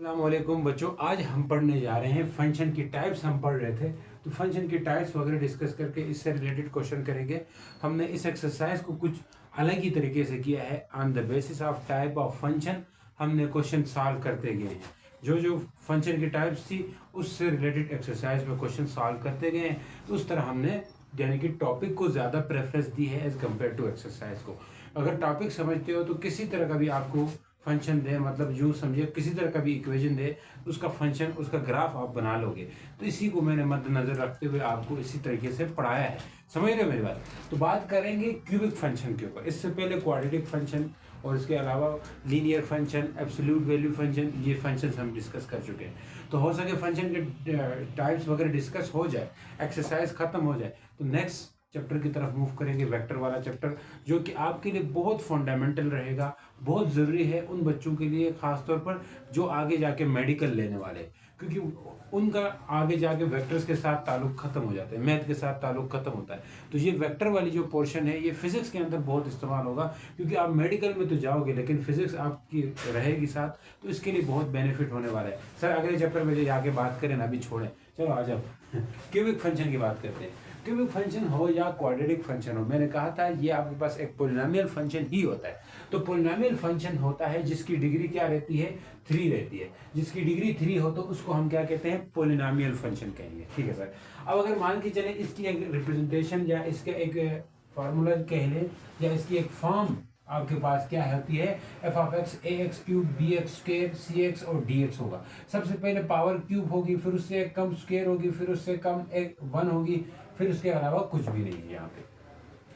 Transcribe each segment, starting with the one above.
अस्सलामुअलैकुम बच्चों, आज हम पढ़ने जा रहे हैं फंक्शन की टाइप्स। हम पढ़ रहे थे तो फंक्शन की टाइप्स वगैरह डिस्कस करके इससे रिलेटेड क्वेश्चन करेंगे। हमने इस एक्सरसाइज को कुछ अलग ही तरीके से किया है। On the basis of type of function हमने क्वेश्चन सॉल्व करते गए हैं। जो जो फंक्शन की टाइप्स थी उससे रिलेटेड एक्सरसाइज में क्वेश्चन सॉल्व करते गए हैं। तो उस तरह हमने यानी कि टॉपिक को ज़्यादा प्रेफरेंस दी है एज कम्पेयर टू एक्सरसाइज को। अगर टॉपिक समझते हो तो किसी तरह का भी आपको फंक्शन दे, मतलब यूँ समझिए किसी तरह का भी इक्वेशन दे, उसका फंक्शन, उसका ग्राफ आप बना लोगे। तो इसी को मैंने मद्देनजर रखते हुए आपको इसी तरीके से पढ़ाया है। समझ रहे हो मेरी बात? तो बात करेंगे क्यूबिक फंक्शन के ऊपर। इससे पहले क्वाड्रेटिक फंक्शन और इसके अलावा linear function, absolute value function, ये फंक्शन हम डिस्कस कर चुके हैं। तो हो सके फंक्शन के टाइप्स वगैरह डिस्कस हो जाए, एक्सरसाइज खत्म हो जाए, तो नेक्स्ट चैप्टर की तरफ मूव करेंगे, वेक्टर वाला चैप्टर, जो कि आपके लिए बहुत फंडामेंटल रहेगा, बहुत ज़रूरी है उन बच्चों के लिए ख़ास तौर पर जो आगे जाके मेडिकल लेने वाले, क्योंकि उनका आगे जाके वेक्टर्स के साथ ताल्लुक ख़त्म हो जाता है, मैथ के साथ ताल्लुक ख़त्म होता है। तो ये वेक्टर वाली जो पोर्शन है ये फिजिक्स के अंदर बहुत इस्तेमाल होगा, क्योंकि आप मेडिकल में तो जाओगे लेकिन फिजिक्स आपकी रहेगी साथ, तो इसके लिए बहुत बेनिफिट होने वाला है। सर अगले चैप्टर में जाके बात करें ना, अभी छोड़ें, चलो आ जाओ क्यूबिक फंक्शन की बात करते हैं। क्यूबिक फंक्शन हो या क्वाड्रेटिक फंक्शन हो, मैंने कहा था ये आपके पास एक पोलिनोमियल फंक्शन ही होता है। तो पोलिनोमियल फंक्शन होता है जिसकी डिग्री क्या रहती है, 3 रहती है। जिसकी डिग्री 3 हो तो उसको हम क्या कहते हैं, पोलिनोमियल फंक्शन कहेंगे। ठीक है सर। अब अगर मान के चले इसकी एक रिप्रेजेंटेशन या इसका एक फार्मूला कह लें या इसकी एक फॉर्म आपके पास क्या होती है, f of x a x cube b x square C x और डी एक्स होगा। सबसे पहले पावर क्यूब होगी, फिर उससे कम स्क्वायर होगी, फिर उससे कम एक 1 होगी, फिर उसके अलावा कुछ भी नहीं है यहाँ पे,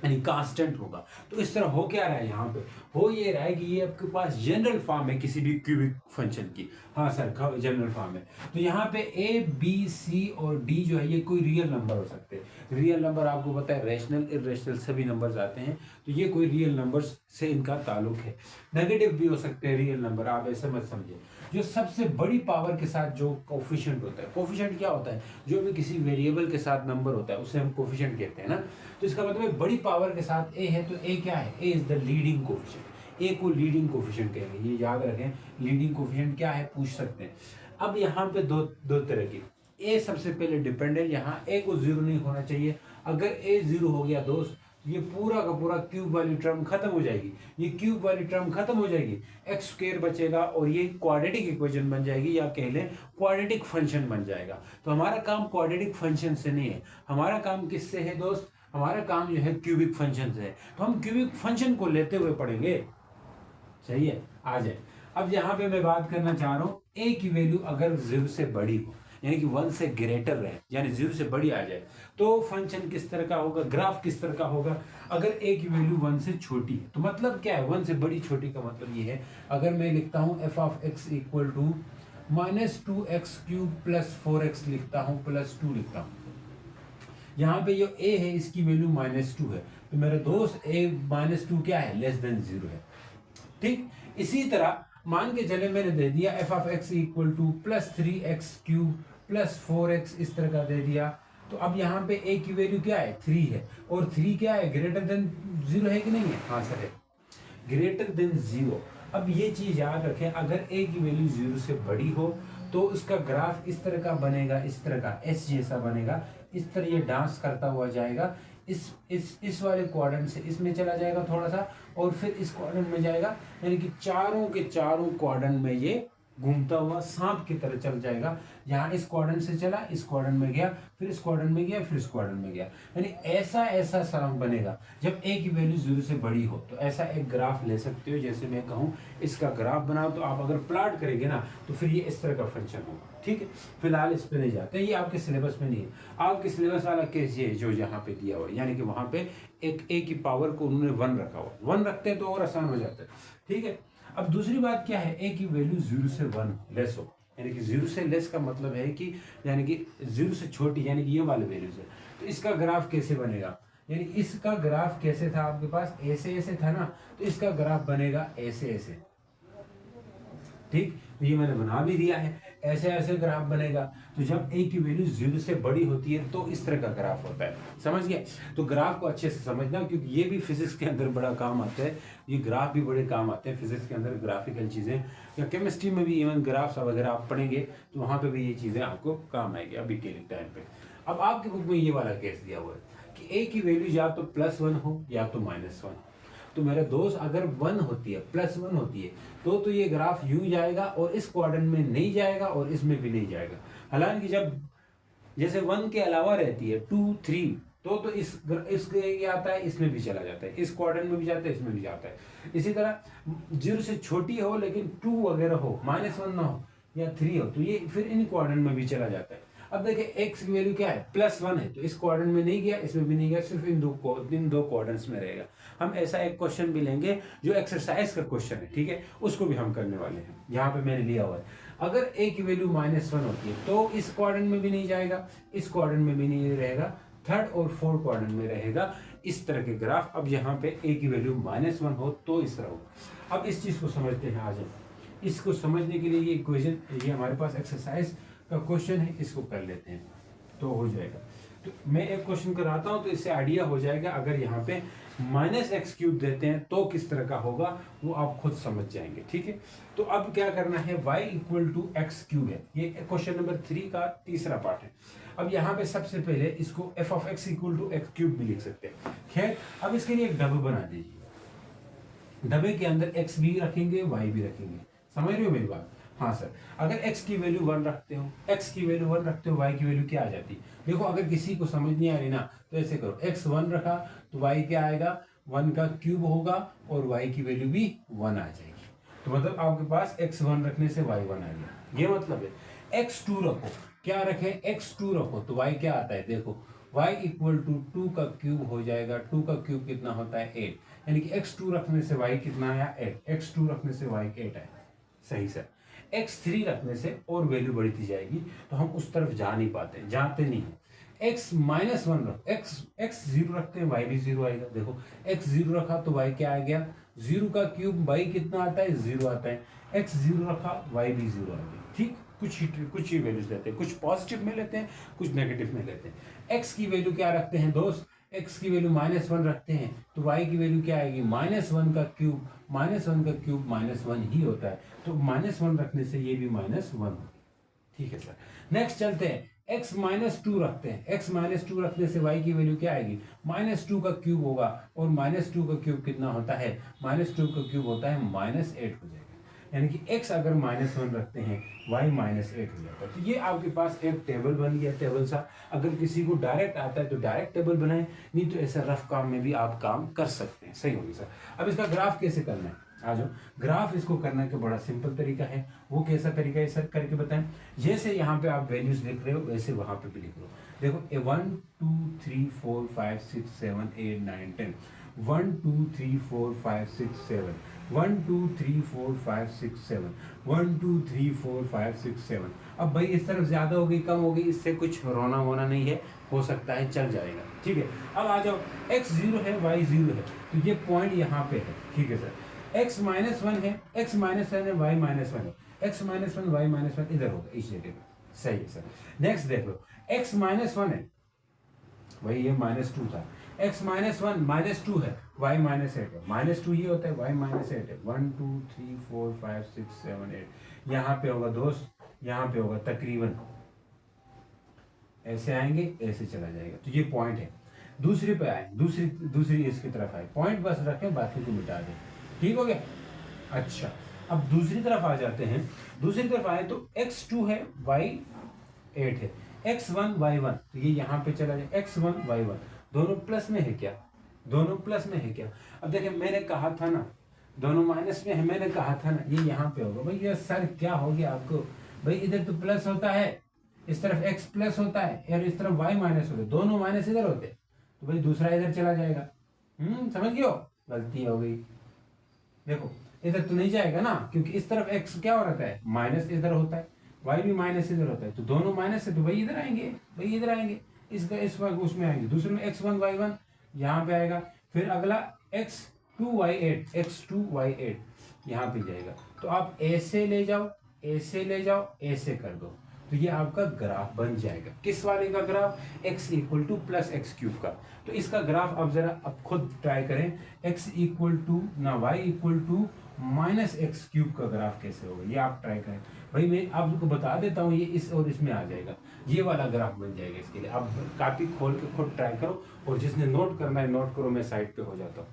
यानी कांस्टेंट होगा। तो इस तरह हो क्या रहा है यहाँ पे, हो ये रहा है कि ये आपके पास जनरल फॉर्म है किसी भी क्यूबिक फंक्शन की। हाँ सर, जनरल फॉर्म है। तो यहाँ पे ए बी सी और डी जो है ये कोई रियल नंबर हो सकते हैं। रियल नंबर आपको पता है, रैशनल इरेशनल सभी नंबर्स आते हैं, तो ये कोई रियल नंबर्स से इनका ताल्लुक है। नेगेटिव भी हो सकते हैं रियल नंबर, आप ऐसे मत समझिए। जो सबसे बड़ी पावर के साथ जो कोफिशिएंट होता है, कोफिशिएंट क्या होता है, जो भी किसी वेरिएबल के साथ नंबर होता है उसे हम कोफिशिएंट कहते हैं ना। तो इसका मतलब है बड़ी पावर के साथ ए है, तो ए क्या है, ए इज द लीडिंग कोफिशिएंट। ए को लीडिंग कोफिशिएंट कहेंगे, ये याद रखें। लीडिंग कोफिशिएंट क्या है पूछ सकते हैं। अब यहाँ पे दो तरह की, ए सबसे पहले डिपेंडेंट, यहाँ ए को 0 नहीं होना चाहिए। अगर ए 0 हो गया दोस्त, ये पूरा का पूरा क्यूब वाली टर्म खत्म हो जाएगी। ये क्यूब वाली टर्म खत्म हो जाएगी, एक्स स्क्वायर बचेगा और ये क्वाड्रेटिक इक्वेशन बन जाएगी, या कह लें क्वाड्रेटिक फंक्शन बन जाएगा। तो हमारा काम क्वाड्रेटिक फंक्शन से नहीं है, हमारा काम किससे है दोस्त, हमारा काम जो है क्यूबिक फंक्शन से है। तो हम क्यूबिक फंक्शन को लेते हुए पढ़ेंगे। सही है, आ जाए। अब यहाँ पे मैं बात करना चाह रहा हूँ, ए की वैल्यू अगर 0 से बड़ी हो, यानी कि 1 से ग्रेटर रहे, यानी 0 से बड़ी आ जाए, तो फंक्शन किस तरह का होगा, ग्राफ किस तरह का होगा। अगर ए की वैल्यू 1 से छोटी है, तो मतलब क्या है, 1 से बड़ी छोटी का मतलब ये है, अगर मैं लिखता हूँ f of x equal to -2x cube plus 4x लिखता हूँ, +2 लिखता हूँ। यहाँ पे जो a है इसकी वैल्यू -2 है, तो मेरे दोस्त a -2 क्या है, <0 है। ठीक, इसी तरह मान के चले मैंने दे दिया f of x equal to +3x cube plus 4x, इस तरह का दे दिया। तो अब यहाँ पे a की वैल्यू क्या है, 3 है, और 3 क्या है, ग्रेटर देन 0 है कि नहीं है, हाँ सर है, ग्रेटर देन 0। अब ये चीज याद रखें, अगर a की वैल्यू 0 से बड़ी हो तो उसका ग्राफ इस तरह का बनेगा, इस तरह का एस जैसा बनेगा, इस तरह ये डांस करता हुआ जाएगा, इस वाले क्वाड्रेंट से इसमें चला जाएगा थोड़ा सा, और फिर इस क्वाड्रेंट में जाएगा, यानी कि चारों के चारों क्वाड्रेंट में ये घूमता हुआ सांप की तरह चल जाएगा। यहाँ इस क्वाड्रेंट से चला, इस क्वाड्रेंट में गया, फिर इस क्वाड्रेंट में गया, फिर इस क्वाड्रेंट में गया, यानी ऐसा ऐसा सांप बनेगा। जब ए की वैल्यू 0 से बड़ी हो तो ऐसा एक ग्राफ ले सकते हो, जैसे मैं कहूँ इसका ग्राफ बनाओ, तो आप अगर प्लॉट करेंगे ना तो फिर ये इस तरह का फंक्शन होगा। ठीक है, फिलहाल इस पे नहीं जाते, ये आपके सिलेबस में नहीं है। आपके सिलेबस वाला केस ये जो यहाँ पे दिया हुआ है, यानी कि वहाँ पे एक ए की पावर को उन्होंने 1 रखा हुआ, 1 रखते हैं तो और आसान हो जाता है। ठीक है, अब दूसरी बात क्या है, ए की वैल्यू 0 से 1 लेस हो, यानी कि 0 से लेस का मतलब है कि यानी कि 0 से छोटी, यानी कि ये वाले वैल्यू से। तो इसका ग्राफ कैसे बनेगा, यानी इसका ग्राफ कैसे था आपके पास, ऐसे ऐसे था ना, तो इसका ग्राफ बनेगा ऐसे ऐसे। ठीक, तो ये मैंने बना भी दिया है। ऐसे ऐसे ग्राफ बनेगा। तो जब ए की वैल्यू 0 से बड़ी होती है तो इस तरह का ग्राफ होता है। समझ गए? तो ग्राफ को अच्छे से समझना, क्योंकि ये भी फिजिक्स के अंदर बड़ा काम आता है। ये ग्राफ भी बड़े काम आते हैं फिजिक्स के अंदर, ग्राफिकल चीज़ें, या केमिस्ट्री में भी इवन ग्राफ्स वगैरह आप पढ़ेंगे तो वहाँ पे भी ये चीज़ें आपको काम आएगी अभी के टाइम पे। अब आपकी बुक में ये वाला केस दिया हुआ है कि ए की वैल्यू या तो +1 हो या तो -1 हो। तो मेरा दोस्त अगर 1 होती है, +1 होती है, तो ये ग्राफ यूं जाएगा और इस क्वाड्रेंट में नहीं जाएगा और इसमें भी नहीं जाएगा। हालांकि जब जैसे 1 के अलावा रहती है 2, 3, तो इसके ये आता है, इसमें भी चला जाता है, इस क्वाड्रेंट में भी जाता है, इसमें भी जाता है। इसी तरह 0 से छोटी हो लेकिन 2 वगैरह हो, -1 ना हो या 3 हो, तो ये फिर इन क्वाड्रेंट में भी चला जाता है। अब देखिए x की वैल्यू क्या है, +1 है, तो इस क्वाड्रेंट में नहीं गया, इसमें भी नहीं गया, सिर्फ इन दो क्वाड्रेंट्स में रहेगा। हम ऐसा एक क्वेश्चन भी लेंगे जो एक्सरसाइज का क्वेश्चन है, ठीक है, उसको भी हम करने वाले हैं। यहाँ पे मैंने लिया हुआ है, अगर a की वैल्यू -1 होती है तो इस क्वाड्रेंट में भी नहीं जाएगा, इस क्वाड्रेंट में भी नहीं रहेगा, थर्ड और फोर्थ क्वाड्रेंट में रहेगा। इस तरह के ग्राफ। अब यहाँ पे a की वैल्यू -1 हो तो इस तरह हो। अब इस चीज को समझते हैं। आज इसको समझने के लिए ये इक्वेशन, ये हमारे पास एक्सरसाइज का क्वेश्चन है, इसको कर लेते हैं तो हो जाएगा। तो मैं एक क्वेश्चन कराता हूं तो इससे आइडिया हो जाएगा। अगर यहाँ पे -x³ देते हैं तो किस तरह का होगा वो आप खुद समझ जाएंगे, ठीक है। तो अब क्या करना है, y = x³ है, ये क्वेश्चन नंबर 3 का तीसरा पार्ट है। अब यहाँ पे सबसे पहले इसको f(x) = x³ भी लिख सकते हैं। खैर, अब इसके लिए एक डब्बा बना दीजिए, डब्बे के अंदर x भी रखेंगे, y भी रखेंगे। समझ रहे हो मेरी बात? हाँ सर। अगर x की वैल्यू 1 रखते हो, x की वैल्यू 1 रखते हो, y की वैल्यू क्या आ जाती है? देखो, अगर किसी को समझ नहीं आ रही ना तो ऐसे करो, x 1 रखा तो y क्या आएगा, 1 का क्यूब होगा और y की वैल्यू भी 1 आ जाएगी। तो मतलब आपके पास x 1 रखने से y 1 आ गया, ये मतलब है। x 2 रखो, क्या रखे, x 2 रखो तो y क्या आता है, देखो y = 2 का क्यूब हो जाएगा। 2 का क्यूब कितना होता है, 8, यानी कि x 2 रखने से y कितना आया, 8। x 2 रखने से y 8 आया। सही सर। x3 रखने से और वैल्यू बढ़ती जाएगी तो हम उस तरफ जा नहीं पाते, जाते नहीं। x -1 रखो, x 0 रखते हैं, y भी 0 आएगा। देखो, x 0 रखा तो y क्या आ गया, 0 का क्यूब y कितना आता है, 0 आता है। x 0 रखा, y भी 0 आ गया। ठीक, कुछ ही वैल्यूज लेते हैं, कुछ पॉजिटिव में लेते हैं, कुछ नेगेटिव में लेते हैं। x की वैल्यू क्या रखते हैं दोस्त, x की वैल्यू -1 रखते हैं तो y की वैल्यू क्या आएगी, -1 का क्यूब, -1 का क्यूब -1 ही होता है, तो -1 रखने से ये भी -1 होगी। ठीक है सर। नेक्स्ट चलते हैं, x -2 रखते हैं। x -2 रखने से y की वैल्यू क्या आएगी, -2 का क्यूब होगा और -2 का क्यूब कितना होता है, -2 का क्यूब होता है -8 हो जाएगा। यानी कि x अगर -1 रखते हैं, y -8 हो जाता है। तो ये आपके पास एक टेबल बन गया, टेबल सा। अगर किसी को डायरेक्ट आता है तो डायरेक्ट टेबल बनाएं, नहीं तो ऐसा रफ काम में भी आप काम कर सकते हैं। सही होगी सर। अब इसका ग्राफ कैसे करना है, आ जाओ। ग्राफ इसको करने का बड़ा सिंपल तरीका है। वो कैसा तरीका है सर, करके बताएं। जैसे यहाँ पे आप वैल्यूज लिख रहे हो वैसे वहां पे भी लिख लो। देखो, 1 2 3 4 5 6 7 8 9 10, 1 2 3 4 5 6 7, 1 2 3 4 5 6 7, 1 2 3 4 5 6 7। अब भाई इस तरफ ज्यादा हो गई, कम हो गई, इससे कुछ रोना वोना नहीं है, हो सकता है चल जाएगा। ठीक है। अब आ जाओ, x 0 है, y 0 है, तो ये पॉइंट यहाँ पे है। ठीक है सर। x -1 है, x -1 है, y -1 है, x -1 y -1 इधर होगा इस जगह पे। सही है सर। नेक्स्ट देख लो, x -1 है, वही ये -2 था, x -1 -2 है, y -8 है, -2 ये होता है, y -8 है। 1 2 3 4 5 6 7 8, यहाँ पे होगा दोस्त, यहाँ पे होगा तकरीबन, ऐसे आएंगे, ऐसे चला जाएगा। तो ये पॉइंट है। दूसरी पे आए, दूसरी इसकी तरफ आए, पॉइंट बस रखें, बाकी को मिटा दें। ठीक हो गया। अच्छा, अब दूसरी तरफ आ जाते हैं। दूसरी तरफ आए तो x2 है, y8 है, x1 y1, तो ये यहाँ पे चला जाए, x1 y1 दोनों प्लस में है क्या, दोनों प्लस में है क्या। अब देखिए, मैंने कहा था ना दोनों माइनस में है, मैंने कहा था ना ये यहाँ पे होगा। भाई ये सर क्या हो गया आपको, भाई इधर तो प्लस होता है, इस तरफ x प्लस होता है और इस तरफ y माइनस होता है, दोनों माइनस इधर होते, तो भाई दूसरा इधर चला जाएगा। समझ गए हो, गलती हो गई। देखो, इधर तो नहीं जाएगा ना, क्योंकि इस तरफ x क्या हो रहता है, माइनस इधर होता है, y भी माइनस इधर होता है, तो दोनों माइनस है, तो भाई इधर आएंगे, भाई इधर आएंगे, इसका इस वक्त उसमें आएंगे। दूसरे में x1 y1 यहाँ पे आएगा, फिर अगला x2 y8 यहाँ पे जाएगा। तो आप ऐसे ले जाओ ऐसे ले जाओ, ऐसे कर दो, तो ये आपका ग्राफ बन जाएगा। किस वाले का graph? x equal two plus x cube का। तो इसका ग्राफ अब जरा अब खुद ट्राई करें, x इक्वल टू ना y equal to minus x cube का ग्राफ कैसे होगा, ये आप ट्राई करें। भाई मैं आपको बता देता हूँ, ये इस और इसमें आ जाएगा, ये वाला ग्राफ बन जाएगा। इसके लिए आप कॉपी खोल के खुद ट्राई करो, और जिसने नोट करना है नोट करो, मैं साइड पे हो जाता हूँ।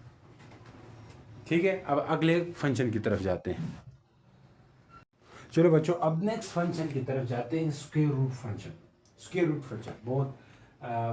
ठीक है, अब अगले फंक्शन की तरफ जाते हैं। चलो बच्चों, अब नेक्स्ट फंक्शन की तरफ जाते हैं, square root function. Square root function बहुत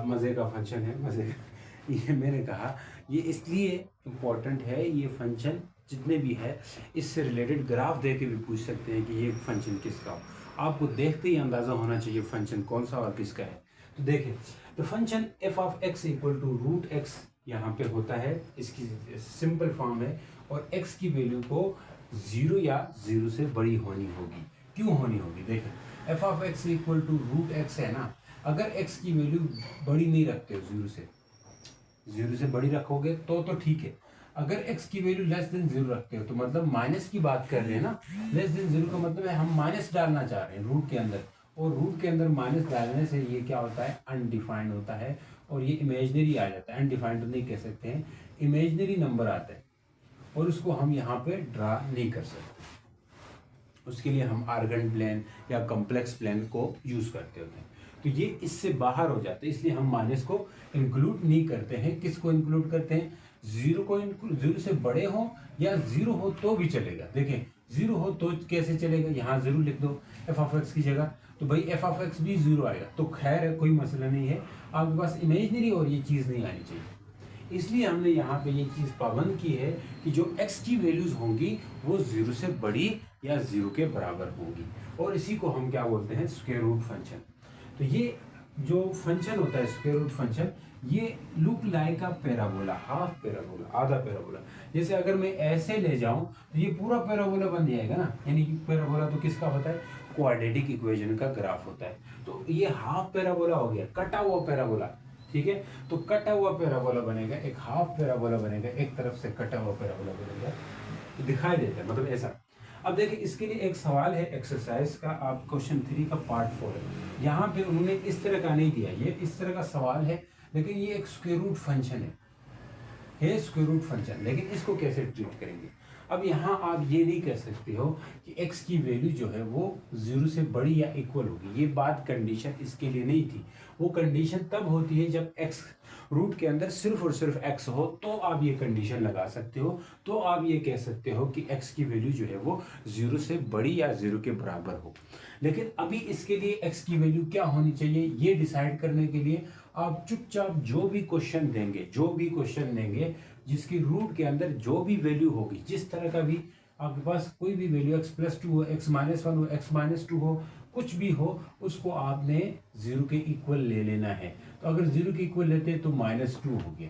मज़े का फंक्शन है, मज़े का। ये मैंने कहा ये इसलिए इम्पोर्टेंट है, ये फंक्शन जितने भी है इससे रिलेटेड ग्राफ दे के भी पूछ सकते हैं कि ये फंक्शन किसका हो। आपको देखते ही अंदाज़ा होना चाहिए फंक्शन कौन सा और किसका है। तो देखें, तो function f of x equal to root x यहाँ पे होता है, इसकी सिंपल फॉर्म है, और x की वैल्यू को 0 या 0 से बड़ी होनी होगी। क्यों होनी होगी? देखें, f of x equal to root x है ना, अगर x की वैल्यू बड़ी नहीं रखते हो, 0 से बड़ी रखोगे तो ठीक है। अगर x की वैल्यू लेस देन 0 रखते हो, तो मतलब माइनस की बात कर रहे हैं ना, लेस देन 0 का मतलब है हम माइनस डालना चाह रहे हैं रूट के अंदर, और रूट के अंदर माइनस डालने से ये क्या होता है? अनडिफाइंड होता है, और ये इमेजनरी आ जाता है। अनडिफाइंड तो नहीं कह सकते हैं, इमेजनरी नंबर आता है, और उसको हम यहाँ पे ड्रा नहीं कर सकते। उसके लिए हम आर्गन प्लेन या कॉम्प्लेक्स प्लेन को यूज़ करते होते हैं, तो ये इससे बाहर हो जाते हैं, इसलिए हम माइनस को इंक्लूड नहीं करते हैं। किसको इंक्लूड करते हैं? 0 को। 0 से बड़े हो या 0 हो तो भी चलेगा। देखें, 0 हो तो कैसे चलेगा? यहाँ 0 लिख दो एफ ऑफ एक्स की जगह, तो भाई एफ ऑफ एक्स भी 0 आएगा, तो खैर है, कोई मसला नहीं है। आपके पास इमेजनरी और ये चीज़ नहीं आनी चाहिए, इसलिए हमने यहाँ पे ये चीज़ पाबंद की है कि जो x की वैल्यूज़ होंगी वो 0 से बड़ी या 0 के बराबर होंगी, और इसी को हम क्या बोलते हैं? Square root function. तो ये जो फंक्शन होता है स्क्वायर रूट फंक्शन, ये look like a parabola, half parabola, आधा पैराबोला। जैसे अगर मैं ऐसे ले जाऊं तो ये पूरा पैराबोला बन जाएगा ना, यानी कि पैराबोला तो किसका होता है? क्वाड्रेटिक इक्वेशन का ग्राफ होता है। तो ये हाफ पैराबोला हो गया, कटा हुआ पैराबोला। ठीक है, तो कटा हुआ पैराबोला बनेगा, एक हाफ पैराबोला बनेगा, एक तरफ से कटा हुआ पैराबोला बनेगा, तो दिखाई देता है, मतलब ऐसा। अब देखिए, इसके लिए एक सवाल है एक्सरसाइज का, आप क्वेश्चन 3 का पार्ट 4 है, यहाँ पे उन्होंने इस तरह का नहीं दिया, ये इस तरह का सवाल है, लेकिन ये एक स्क्वायर रूट फंक्शन है स्क्वायर रूट फंक्शन, लेकिन इसको कैसे ट्रीट करेंगे? अब यहाँ आप ये नहीं कह सकते हो कि x की वैल्यू जो है वो 0 से बड़ी या इक्वल होगी, ये बात कंडीशन इसके लिए नहीं थी। वो कंडीशन तब होती है जब x रूट के अंदर सिर्फ और सिर्फ x हो, तो आप ये कंडीशन लगा सकते हो, तो आप ये कह सकते हो कि x की वैल्यू जो है वो 0 से बड़ी या 0 के बराबर हो। लेकिन अभी इसके लिए x की वैल्यू क्या होनी चाहिए, ये डिसाइड करने के लिए आप चुपचाप जो भी क्वेश्चन देंगे, जिसकी रूट के अंदर जो भी वैल्यू होगी, जिस तरह का भी आपके पास कोई भी वैल्यू x+2 हो, x-1 हो, x-2 हो, कुछ भी हो, उसको आपने 0 के इक्वल ले लेना है। तो अगर 0 के इक्वल लेते हैं तो -2 हो गया,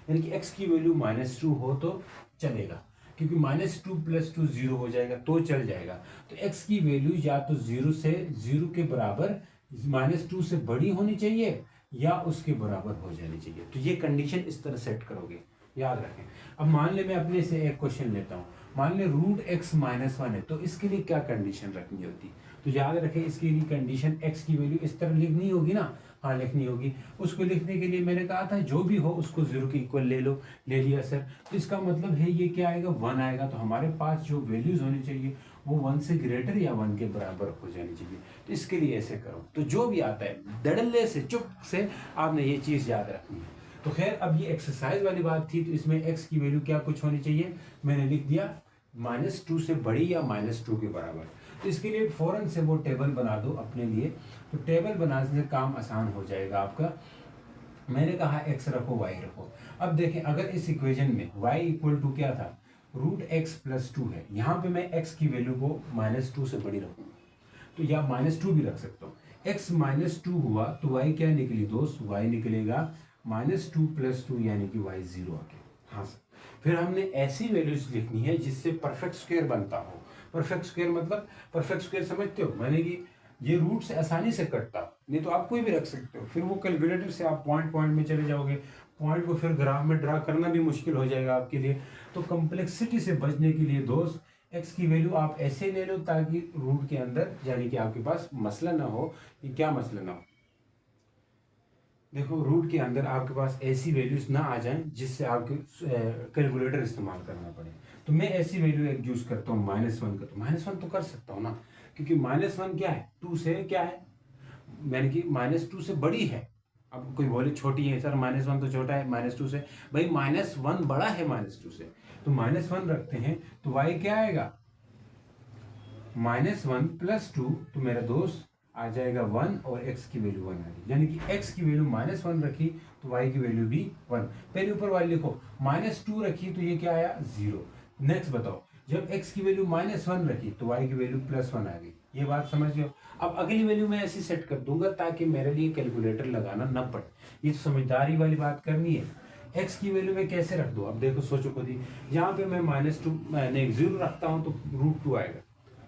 यानी कि x की वैल्यू -2 हो तो चलेगा, क्योंकि -2 + 2 0 हो जाएगा तो चल जाएगा। तो x की वैल्यू या तो 0 के बराबर -2 से बड़ी होनी चाहिए या उसके बराबर हो जानी चाहिए। तो ये कंडीशन इस तरह सेट करोगे, याद रखें। अब मान ले मैं अपने से एक क्वेश्चन लेता हूँ, मान ले √x-1 है, तो इसके लिए क्या कंडीशन रखनी होती? तो याद रखें, इसके लिए कंडीशन x की वैल्यू इस तरह लिखनी होगी ना, हाँ लिखनी होगी। उसको लिखने के लिए मैंने कहा था जो भी हो उसको 0 के इक्वल ले लो, ले लिया सर, तो इसका मतलब है ये क्या आएगा? 1 आएगा। तो हमारे पास जो वैल्यूज होनी चाहिए वो 1 से ग्रेटर या 1 के बराबर हो जानी चाहिए। तो इसके लिए ऐसे करो, तो जो भी आता है धड़ल्ले से चुप से आपने ये चीज़ याद रखनी है। तो खैर, अब ये एक्सरसाइज वाली बात थी, तो इसमें x की वैल्यू क्या कुछ होनी चाहिए, मैंने लिख दिया -2 से बड़ी या -2 के बराबर। तो इसके लिए फ़ौरन से वो टेबल बना दो अपने लिए, तो टेबल बनाने से काम आसान हो जाएगा आपका। मैंने कहा x रखो, y रखो। अब देखें, अगर इस इक्वेशन में y इक्वल टू क्या था? √x+2 है, यहाँ पे मैं x की वैल्यू को -2 से बड़ी रखूँगा, तो या -2 भी रख सकता हूँ। x -2 हुआ तो y क्या निकली दोस्त? y निकलेगा -2 + 2, यानी कि y 0 आ गया। हाँ सर, फिर हमने ऐसी वैल्यूज लिखनी है जिससे परफेक्ट स्क्वायर बनता हो। परफेक्ट स्क्वायर मतलब, परफेक्ट स्क्वायर समझते हो, मैंने कि ये रूट से आसानी से कटता, नहीं तो आप कोई भी रख सकते हो। फिर वो कैलकुलेटर से आप पॉइंट में चले जाओगे, पॉइंट को फिर ग्राफ में ड्रा करना भी मुश्किल हो जाएगा आपके लिए। तो कॉम्प्लेक्सिटी से बचने के लिए दोस्त एक्स की वैल्यू आप ऐसे ले लो ताकि रूट के अंदर, यानी कि आपके पास मसला ना हो। ये क्या मसला ना हो, देखो रूट के अंदर आपके पास ऐसी वैल्यूज ना आ जाएं जिससे आपके कैलकुलेटर इस्तेमाल करना पड़े। तो मैं ऐसी वैल्यू एक यूज करता हूँ -1 का, तो -1 तो कर सकता हूँ ना, क्योंकि -1 क्या है, 2 से क्या है, यानी कि -2 से बड़ी है। अब कोई बोले छोटी है सर, -1 तो छोटा है -2 से, भाई -1 बड़ा है -2 से, तो -1 रखते हैं तो y क्या आएगा, -1 + 2, तो मेरा दोस्त आ जाएगा 1 और x की वैल्यू 1 आ गई, यानी कि x की वैल्यू -1 रखी तो y की वैल्यू भी 1। पहले ऊपर वाले लिखो, -2 रखी तो ये क्या आया 0। नेक्स्ट बताओ, जब x की वैल्यू -1 रखी तो y की वैल्यू +1 आ गई। ये बात समझ लो। अब अगली वैल्यू मैं ऐसी सेट कर दूंगा ताकि मेरे लिए कैलकुलेटर लगाना न पड़े। ये तो समझदारी वाली बात करनी है। x की वैल्यू में कैसे रख दो, अब देखो सोचो खुद ही, यहाँ पे मैं -2 नहीं 0 रखता हूँ तो √2 आएगा,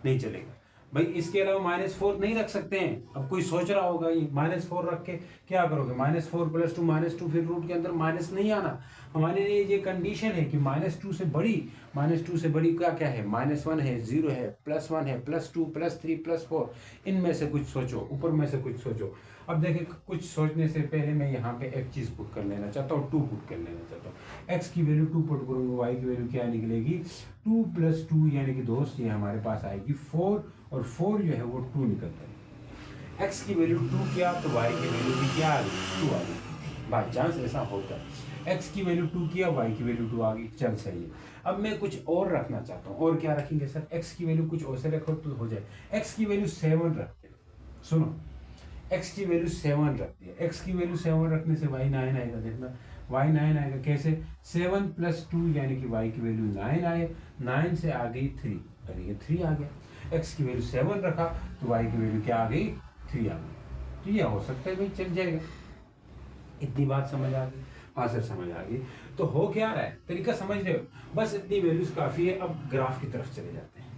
नहीं चलेगा भाई। इसके अलावा -4 नहीं रख सकते हैं। अब कोई सोच रहा होगा ये -4 रख के क्या करोगे, -4 + 2 -2, फिर रूट के अंदर माइनस नहीं आना। हमारे लिए ये कंडीशन है कि -2 से बड़ी, -2 से बड़ी क्या क्या है, -1 है, 0 है, +1 है, +2 +3 +4, इनमें से कुछ सोचो, ऊपर में से कुछ सोचो। अब देखिए कुछ सोचने से पहले मैं यहाँ पे एक चीज पुट कर लेना चाहता हूँ, 2 पुट कर लेना चाहता हूँ। x की वैल्यू 2 पुट करूंगा, y की वैल्यू क्या निकलेगी 2 + 2, यानी कि दोस्त ये हमारे पास आएगी 4, और 4 जो है वो 2 निकलता है। x की वैल्यू 2 किया तो y की वैल्यू भी क्या आ गई 2 आ गई। बाई चांस ऐसा होता है, x की वैल्यू 2 किया, y की वैल्यू 2 आ गई, चल सही है। अब मैं कुछ और रखना चाहता हूँ, और क्या रखेंगे सर, x की वैल्यू कुछ और से रखो तो हो जाए। x की वैल्यू 7 रखते हैं, सुनो x की वैल्यू 7 रखती है, x की वैल्यू 7 रखने से y 9 आएगा, देखना y 9 आएगा कैसे, 7 + 2 यानी कि y की वैल्यू 9 आए, 9 से आ गई 3, यानी कि 3 आ गया। x की वैल्यू 7 रखा तो y की वैल्यू क्या आ गई 3 आ गई। तो ये हो सकता है भाई, चल जाएगा। इतनी बात समझ आ गई, हाँ सर समझ आ गई। तो हो क्या रहा है, तरीका समझ रहे हो, बस इतनी वैल्यूज काफ़ी है। अब ग्राफ की तरफ चले जाते हैं,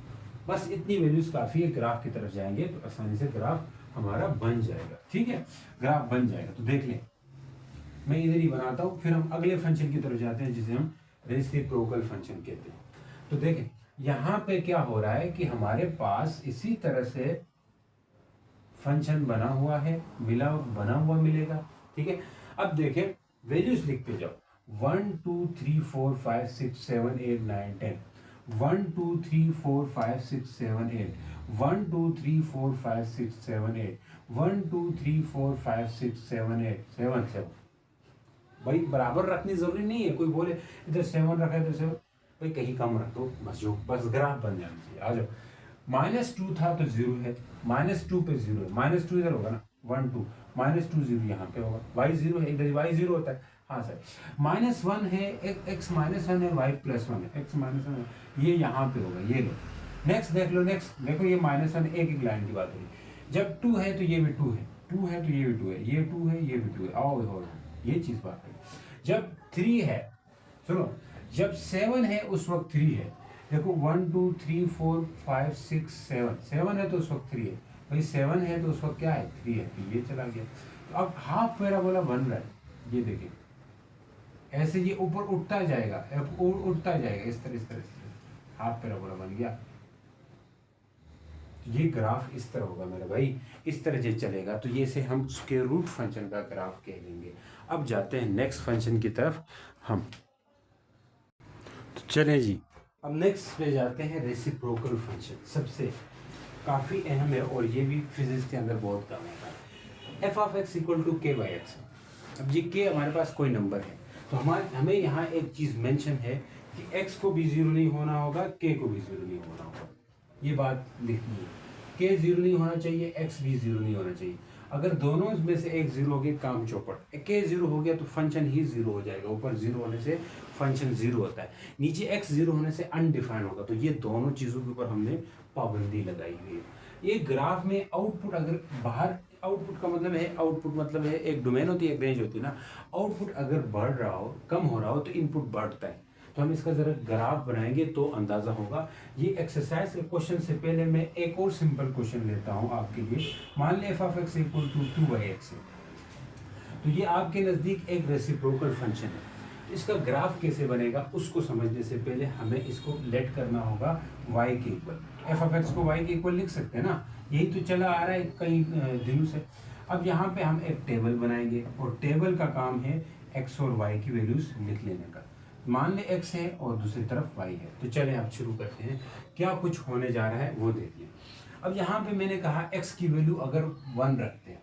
बस इतनी वैल्यूज काफ़ी है, ग्राफ की तरफ जाएंगे तो आसानी से ग्राफ हमारा बन जाएगा। ठीक है, ग्राफ बन जाएगा। तो देख लें, मैं इधर ही बनाता हूँ, फिर हम अगले फंक्शन की तरफ जाते हैं जिसे हम रेसिप्रोकल फंक्शन कहते हैं। तो देखें यहाँ पे क्या हो रहा है कि हमारे पास इसी तरह से फंक्शन बना हुआ है, बना हुआ मिलेगा। ठीक है, अब देखें वैल्यूज लिखते जाओ, 1 2 3 4 5 6 7 8 9 10, 1 2 3 4 5 6 7 8, 1 2 3 4 5 6 7 8, 1 2 3 4 5 6 7 8 7 7। भाई बराबर रखनी जरूरी नहीं है, कोई बोले इधर 7 रखा है तो 7, भाई कहीं कम रख दो बस, जो बस ग्राफ बन जाना चाहिए। आ जाओ, -2 था तो 0 है, -2 पे 0 है, -2 इधर होगा ना 1 2, -2 0 यहाँ पे होगा, y 0 है, इधर y 0 होता है। हाँ सर, -1 है, x -1 है, y +1 है, x -1 है, ये यहाँ पे होगा, ये लो। नेक्स्ट देख लो, नेक्स्ट देखो, ये -1 एक लाइन की बात होगी। जब 2 है तो ये भी 2 है, 2 है तो ये भी 2 है, ये 2 है, ये भी 2 है, आओ हो, ये चीज़ बात है। जब 3 है, सुनो, जब 7 है उस वक्त 3 है। देखो 1 2 3 4 5 6 7, 7 है तो उस वक्त 3 है, भाई 7 है तो उस वक्त क्या है 3 है, तो ये चला गया। तो अब हाफ पैराबोला बन रहा है, ये देखिए ऐसे ये ऊपर उठता जाएगा, उठता जाएगा इस तरह से हाफ पैराबोला बन गया। ये ग्राफ इस तरह होगा मेरे भाई, इस तरह से चलेगा। तो ये से हम स्क्वायर रूट फंक्शन का ग्राफ कह लेंगे। अब जाते हैं नेक्स्ट फंक्शन की तरफ हम, तो चलें जी, अब नेक्स्ट पे जाते हैं रेसिप्रोकल फंक्शन। सबसे काफ़ी अहम है और ये भी फिजिक्स के अंदर बहुत काम आता है। f(x) = k/x। अब ये k हमारे पास कोई नंबर है, तो हमें यहाँ एक चीज़ मेंशन है कि x को भी 0 नहीं होना होगा, k को भी 0 नहीं होना होगा। ये बात लिखनी है, k 0 नहीं होना चाहिए, x भी 0 नहीं होना चाहिए। अगर दोनों में से एक 0 हो गया, काम चौपट। k 0 हो गया तो फंक्शन ही 0 हो जाएगा। ऊपर 0 होने से फंक्शन 0 होता है, नीचे x 0 होने से अनडिफाइंड होगा। तो ये दोनों चीज़ों के ऊपर हमने पाबंदी लगाई हुई है। ये ग्राफ में आउटपुट, अगर बाहर, आउटपुट का मतलब है, आउटपुट मतलब है एक डोमेन होती है, एक रेंज होती है ना। आउटपुट अगर बढ़ रहा हो, कम हो रहा हो, तो इनपुट बढ़ता है। तो हम इसका जरा ग्राफ बनाएंगे तो अंदाजा होगा। ये एक्सरसाइज के क्वेश्चन से पहले मैं एक और सिंपल क्वेश्चन लेता हूं आपके लिए। मान लें f(x) = 2/x है, तो ये आपके नज़दीक एक रेसिप्रोकल फंक्शन है। इसका ग्राफ कैसे बनेगा उसको समझने से पहले हमें इसको लेट करना होगा y के इक्वल। एफ ऑफ एक्स को y के इक्वल लिख सकते हैं ना, यही तो चला आ रहा है कई दिनों से। अब यहाँ पे हम एक टेबल बनाएंगे और टेबल का काम है x और y की वैल्यूज लिख लेने का। मान ले x है और दूसरी तरफ y है, तो चले आप शुरू करते हैं क्या कुछ होने जा रहा है वो देखिए। अब यहाँ पे मैंने कहा x की वैल्यू अगर 1 रखते हैं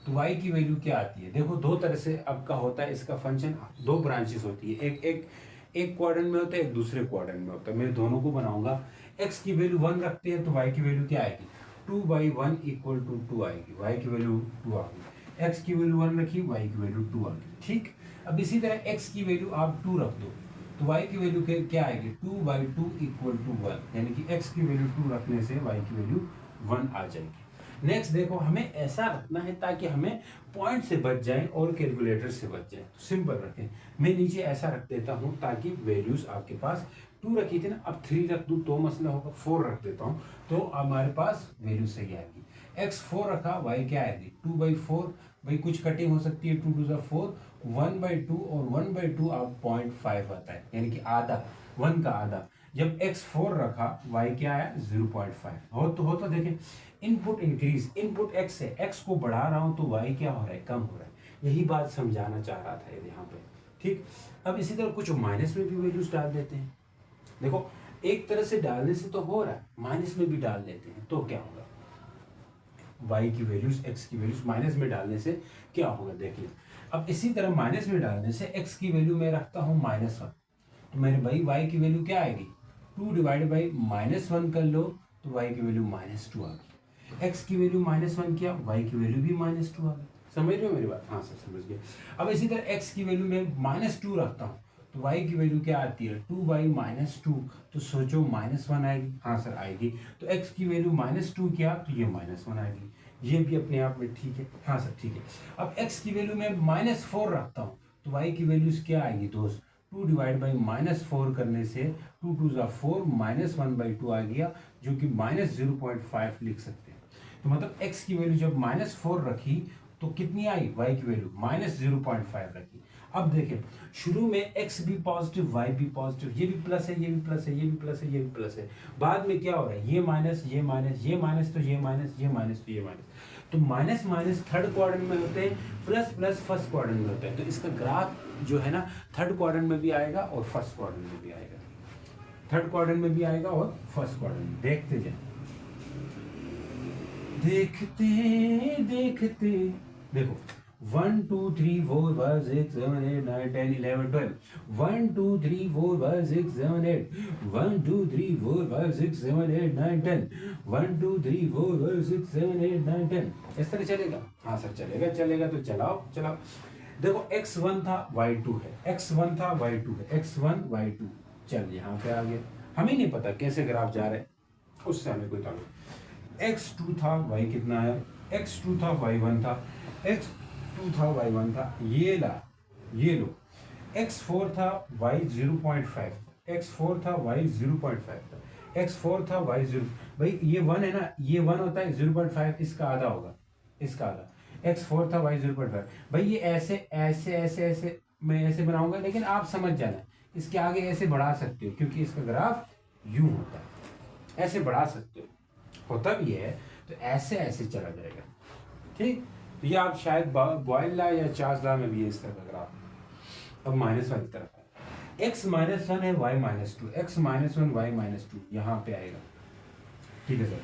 तो y की वैल्यू क्या आती है। देखो दो तरह से अब का होता है इसका फंक्शन, दो ब्रांचेस होती है, एक क्वाड्रेंट में होता है, एक दूसरे क्वाड्रेंट में होता है। मैं दोनों को बनाऊंगा। x की वैल्यू 1 रखते हैं तो y की वैल्यू क्या आएगी, 2/1 इक्वल टू 2 आएगी, y की वैल्यू 2 आ गई। x की वैल्यू 1 रखी, y की वैल्यू 2 आ गई। ठीक, अब इसी तरह x की वैल्यू आप 2 रख दो तो y की वैल्यू क्या आएगी, 2/2 इक्वल टू 1, यानी कि x की वैल्यू 2 रखने से y की वैल्यू 1 आ जाएगी। नेक्स्ट देखो, हमें ऐसा रखना है ताकि हमें पॉइंट से बच जाए और कैलकुलेटर से बच जाए। तो सिंपल रखें, मैं नीचे ऐसा रख देता हूं ताकि वैल्यूज आपके पास 2 रखी थी ना, अब 3 रख दूं तो मसला होगा, 4 रख देता हूं तो हमारे पास वैल्यू सही आएगी। x 4 रखा, y क्या आएगी 2/4, भाई कुछ कटिंग हो सकती है, 2 2 जा 4, 1/2 और 1/2 आप 0.5 आता है, यानी कि आधा, 1 का आधा। जब x 4 रखा, y क्या आया 0.5। हो तो देखें इनपुट इंक्रीज, इनपुट x है, x को बढ़ा रहा हूं तो y क्या हो रहा है, कम हो रहा है। यही बात समझाना चाह रहा था यहाँ पे। ठीक, अब इसी तरह कुछ माइनस में भी वैल्यूज डाल देते हैं। देखो एक तरह से डालने से तो हो रहा है, माइनस में भी डाल देते हैं तो क्या होगा, y की वैल्यूज x की वैल्यूज माइनस में डालने से क्या होगा देखिए। अब इसी तरह माइनस में डालने से x की वैल्यू मैं रखता हूँ -1, तो मेरे भाई y की वैल्यू क्या आएगी, 2 डिवाइड बाई -1 कर लो तो y की वैल्यू -2 आ गई। x की वैल्यू -1 किया, y की वैल्यू भी -2 आ गई। समझ रहे हो मेरी बात, हाँ सर समझ गए। अब इसी तरह x की वैल्यू में -2 रखता हूँ तो y की वैल्यू क्या आती है, 2/-2, तो सोचो -1 आएगी, हाँ सर आएगी। तो x की वैल्यू -2 किया तो ये -1 आएगी, ये भी अपने आप में ठीक है, हाँ सर ठीक है। अब x की वैल्यू में -4 रखता हूँ तो y की वैल्यूज क्या आएगी दोस्त, 2 डिवाइड बाई -4 करने से 2 2 जा 4, -1/2 आ गया, जो कि -0.5 लिख सकते हैं। तो मतलब x की वैल्यू जब -4 रखी तो कितनी आई, y की वैल्यू -0.5 रखी। अब देखें शुरू में x भी पॉजिटिव, y भी पॉजिटिव, ये भी प्लस है, ये भी प्लस है, ये भी प्लस है, ये भी प्लस है। बाद में क्या हो रहा है, ये माइनस, ये माइनस, ये माइनस तो ये माइनस, ये माइनस तो ये माइनस। तो माइनस माइनस थर्ड क्वाड्रेंट में होते हैं, प्लस प्लस फर्स्ट क्वाड्रेंट में होता है। तो इसका ग्राफ जो है ना थर्ड क्वाड्रेंट में भी आएगा और फर्स्ट क्वाड्रेंट में भी आएगा, थर्ड क्वाड्रेंट में भी आएगा और फर्स्ट क्वाड्रेंट में। देखते जाए, देखते देखते देखो 1 2 3 4 5 6 7 8 9 10 11 12, 1 2 3 4 5 6 7 8, 1 2 3 4 5 6 7 8 9 10, 1 2 3 4 5 6 7 8 9 10। इस तरह चलेगा, हाँ सर चलेगा, चलेगा तो चलाओ चलाओ। देखो x1 था y2 है, x1 था y2 है, x1 y2, चल यहाँ पे आ गया। हमें नहीं पता कैसे ग्राफ जा रहे हैं, उससे हमें कोई ताल्लुक। x2 था, y कितना आया, x2 था, y1 था, x2 था, y1 था, ये लो। x4 था, y 0.5, x4 था, y 0.5 था, x4 था, y 0, भाई ये 1 है ना, ये 1 होता है, 0.5 इसका आधा होगा, इसका आधा। x4 था, y 0.5, भाई ये ऐसे ऐसे ऐसे ऐसे मैं ऐसे बनाऊंगा, लेकिन आप समझ जाना इसके आगे ऐसे बढ़ा सकते हो क्योंकि इसका ग्राफ यूं होता है, ऐसे बढ़ा सकते हो, होता भी है तो ऐसे ऐसे चला जाएगा। ठीक, तो ये आप शायद बॉयल ला या चार्ज ला में भी है इस तरह का ग्राफ। अब माइनस वाली तरफ है, x -1 है, y -2, x -1 y -2 यहाँ पे आएगा। ठीक है सर,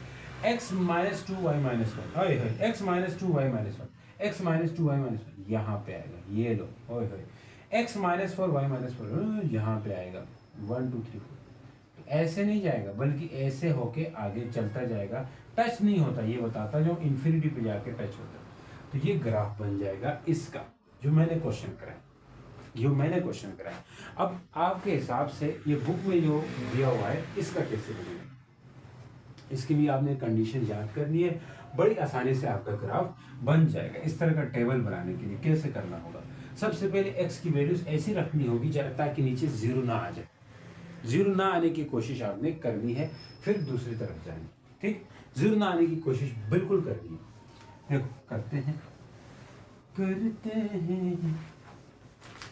x -2 y -1, ओए होए, x -2 y -1, x -2 y -1 यहाँ पे आएगा, ये लो, ओए होए, x -4 y -4 यहाँ पे आएगा, 1 2 3 4। ऐसे नहीं जाएगा बल्कि ऐसे होके आगे चलता जाएगा, टच नहीं होता, ये बताता जो इन्फिनिटी पे जाके टच होता है। तो ये ग्राफ बन जाएगा इसका, जो मैंने क्वेश्चन कराया। अब आपके हिसाब से ये बुक में जो दिया हुआ है इसका कैसे बनेगा, इसकी भी आपने कंडीशन याद करनी है, बड़ी आसानी से आपका ग्राफ बन जाएगा। इस तरह का टेबल बनाने के लिए कैसे करना होगा, सबसे पहले x की वैल्यूज ऐसी रखनी होगी ताकि नीचे जीरो ना आ जाए, जीरो ना आने की कोशिश आपने करनी है, फिर दूसरी तरफ जाएंगे। ठीक, जीरो ना आने की कोशिश बिल्कुल करनी है। देखो करते हैं